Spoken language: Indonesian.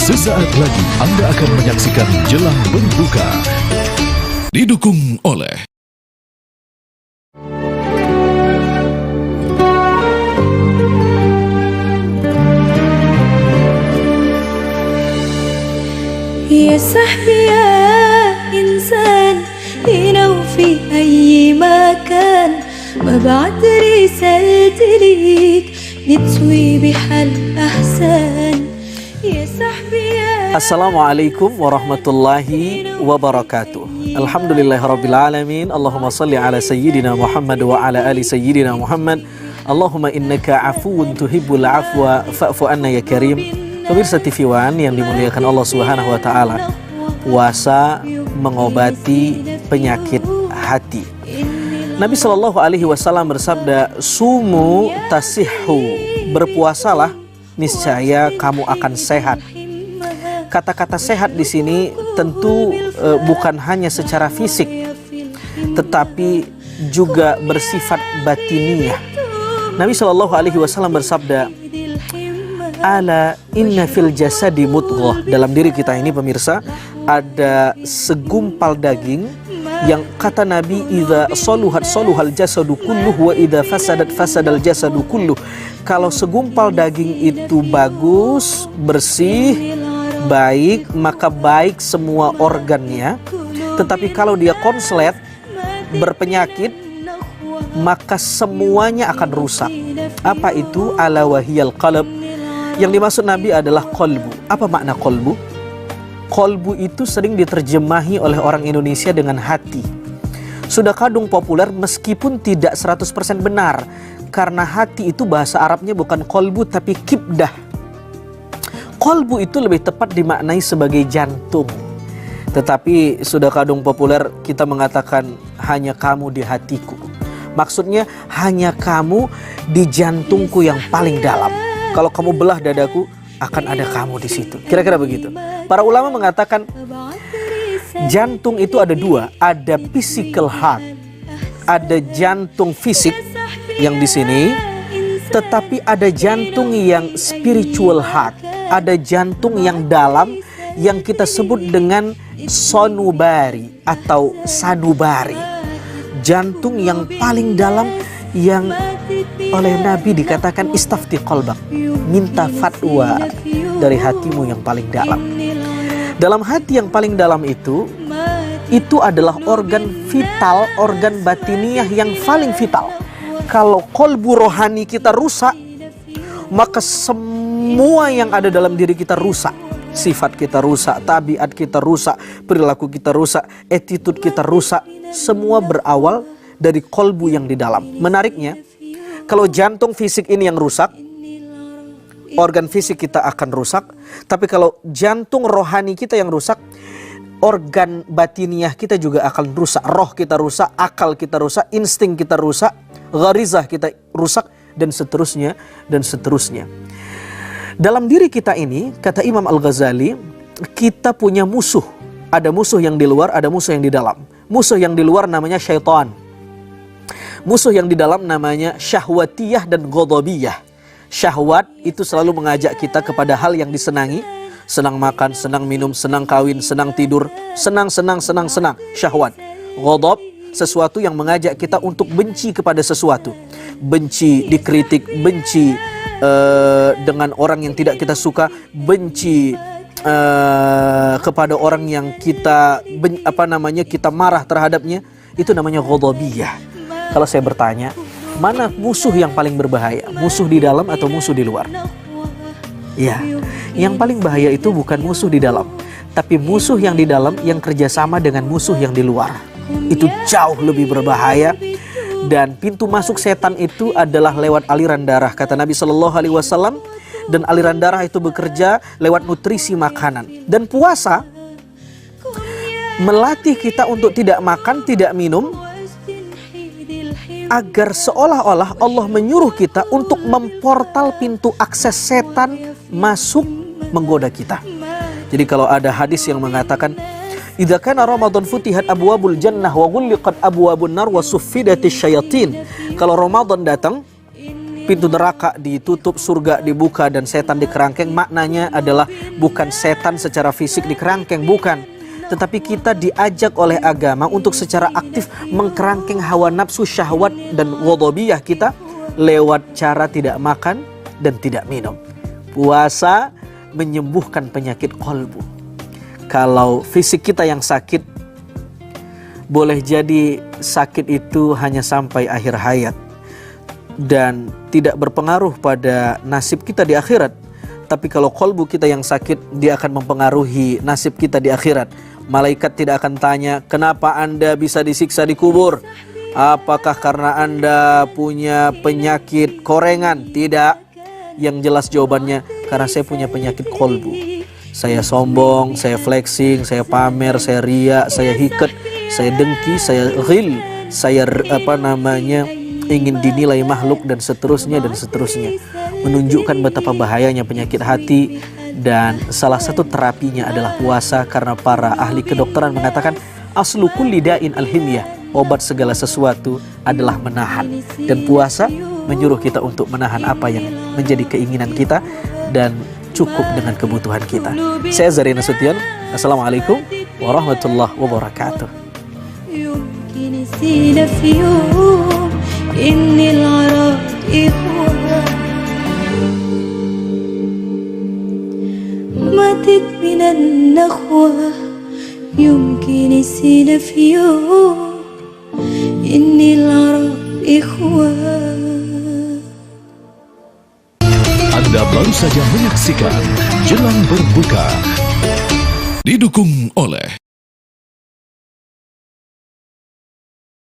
Sesaat lagi Anda akan menyaksikan Jelang Berbuka. Didukung oleh يا صاحبي يا إنسان هنا وفي أي مكان ببعت رسالتي ليك نتسوي بحال أحسن يا صاحبي يا Assalamualaikum warahmatullahi wabarakatuh. Alhamdulillahirrabbilalamin. Allahumma salli ala sayyidina Muhammad wa ala ali sayyidina Muhammad. Allahumma innaka afuwun tuhibbul afwa fa'fu anna ya karim. Pemirsa TV One yang dimuliakan Allah Subhanahu wa taala. Puasa mengobati penyakit hati. Nabi Shallallahu alaihi wasallam bersabda, "Sumu tasihhu." Berpuasalah, niscaya kamu akan sehat. Kata-kata sehat di sini tentu bukan hanya secara fisik, tetapi juga bersifat batiniah. Nabi Shallallahu alaihi wasallam bersabda, "Ala inna fil jasadi mudghah." Dalam diri kita ini pemirsa ada segumpal daging yang kata Nabi, "Idza saluhat saluhal jasadu kulluh wa idza fasadat fasadal jasadu kulluh." Kalau segumpal daging itu bagus, bersih, baik, maka baik semua organnya. Tetapi kalau dia konslet, berpenyakit, maka semuanya akan rusak. Apa itu? Ala wahiyal qalb. Yang dimaksud Nabi adalah kolbu. Apa makna kolbu? Kolbu itu sering diterjemahi oleh orang Indonesia dengan hati. Sudah kadung populer meskipun tidak 100% benar. Karena hati itu bahasa Arabnya bukan kolbu tapi kibdah. Kolbu itu lebih tepat dimaknai sebagai jantung. Tetapi sudah kadung populer kita mengatakan hanya kamu di hatiku. Maksudnya hanya kamu di jantungku yang paling dalam. Kalau kamu belah dadaku, akan ada kamu di situ. Kira-kira begitu. Para ulama mengatakan jantung itu ada dua. Ada physical heart. Ada jantung fisik yang di sini. Tetapi ada jantung yang spiritual heart. Ada jantung yang dalam yang kita sebut dengan sonubari atau sanubari. Jantung yang paling dalam yang oleh Nabi dikatakan istafti qalbak, minta fatwa dari hatimu yang paling dalam. Dalam hati yang paling dalam itu adalah organ vital, organ batiniah yang paling vital. Kalau kolbu rohani kita rusak, maka semua yang ada dalam diri kita rusak. Sifat kita rusak, tabiat kita rusak, perilaku kita rusak, attitude kita rusak. Semua berawal dari kolbu yang di dalam. Menariknya, kalau jantung fisik ini yang rusak, organ fisik kita akan rusak. Tapi kalau jantung rohani kita yang rusak, organ batiniah kita juga akan rusak. Roh kita rusak, akal kita rusak, insting kita rusak, gharizah kita rusak, dan seterusnya, dan seterusnya. Dalam diri kita ini, kata Imam Al-Ghazali, kita punya musuh. Ada musuh yang di luar, ada musuh yang di dalam. Musuh yang di luar namanya syaitan. Musuh yang di dalam namanya syahwatiyah dan ghadabiyah. Syahwat itu selalu mengajak kita kepada hal yang disenangi. Senang makan, senang minum, senang kawin, senang tidur. Senang. Syahwat. Ghadab, sesuatu yang mengajak kita untuk benci kepada sesuatu. Benci dikritik, benci dengan orang yang tidak kita suka, benci kepada orang yang kita kita marah terhadapnya. Itu namanya ghadabiyah. Kalau saya bertanya, mana musuh yang paling berbahaya? Musuh di dalam atau musuh di luar? Ya, yang paling bahaya itu bukan musuh di dalam, tapi musuh yang di dalam yang kerjasama dengan musuh yang di luar. Itu jauh lebih berbahaya. Dan pintu masuk setan itu adalah lewat aliran darah, kata Nabi Shallallahu alaihi wasallam. Dan aliran darah itu bekerja lewat nutrisi makanan. Dan puasa melatih kita untuk tidak makan, tidak minum, agar seolah-olah Allah menyuruh kita untuk memportal pintu akses setan masuk menggoda kita. Jadi kalau ada hadis yang mengatakan, "Idza kana Ramadan futihat abwabul jannah wa ghulliqat abwabun nar wa suffidatisy syayatin." Kalau Ramadan datang, pintu neraka ditutup, surga dibuka, dan setan dikerangkeng. Maknanya adalah bukan setan secara fisik dikerangkeng, bukan. Tetapi kita diajak oleh agama untuk secara aktif mengkerangkeng hawa nafsu, syahwat, dan ghadabiyah kita lewat cara tidak makan dan tidak minum. Puasa menyembuhkan penyakit qalbu. Kalau fisik kita yang sakit, boleh jadi sakit itu hanya sampai akhir hayat dan tidak berpengaruh pada nasib kita di akhirat. Tapi kalau qalbu kita yang sakit, dia akan mempengaruhi nasib kita di akhirat. Malaikat tidak akan tanya, kenapa Anda bisa disiksa di kubur? Apakah karena Anda punya penyakit korengan? Tidak. Yang jelas jawabannya, karena saya punya penyakit qalbu. Saya sombong, saya flexing, saya pamer, saya ria, saya hiket, saya dengki, saya ghil, saya ingin dinilai makhluk, dan seterusnya dan seterusnya. Menunjukkan betapa bahayanya penyakit hati. Dan salah satu terapinya adalah puasa, karena para ahli kedokteran mengatakan aslu kulli da'in al-himyah, obat segala sesuatu adalah menahan. Dan puasa menyuruh kita untuk menahan apa yang menjadi keinginan kita dan cukup dengan kebutuhan kita. Saya Zarina Sution, assalamualaikum warahmatullahi wabarakatuh. ماتت من النخوة يمكن نسينا في يوم إن العرب إخوة. Anda baru saja menyaksikan Jelang Berbuka, didukung oleh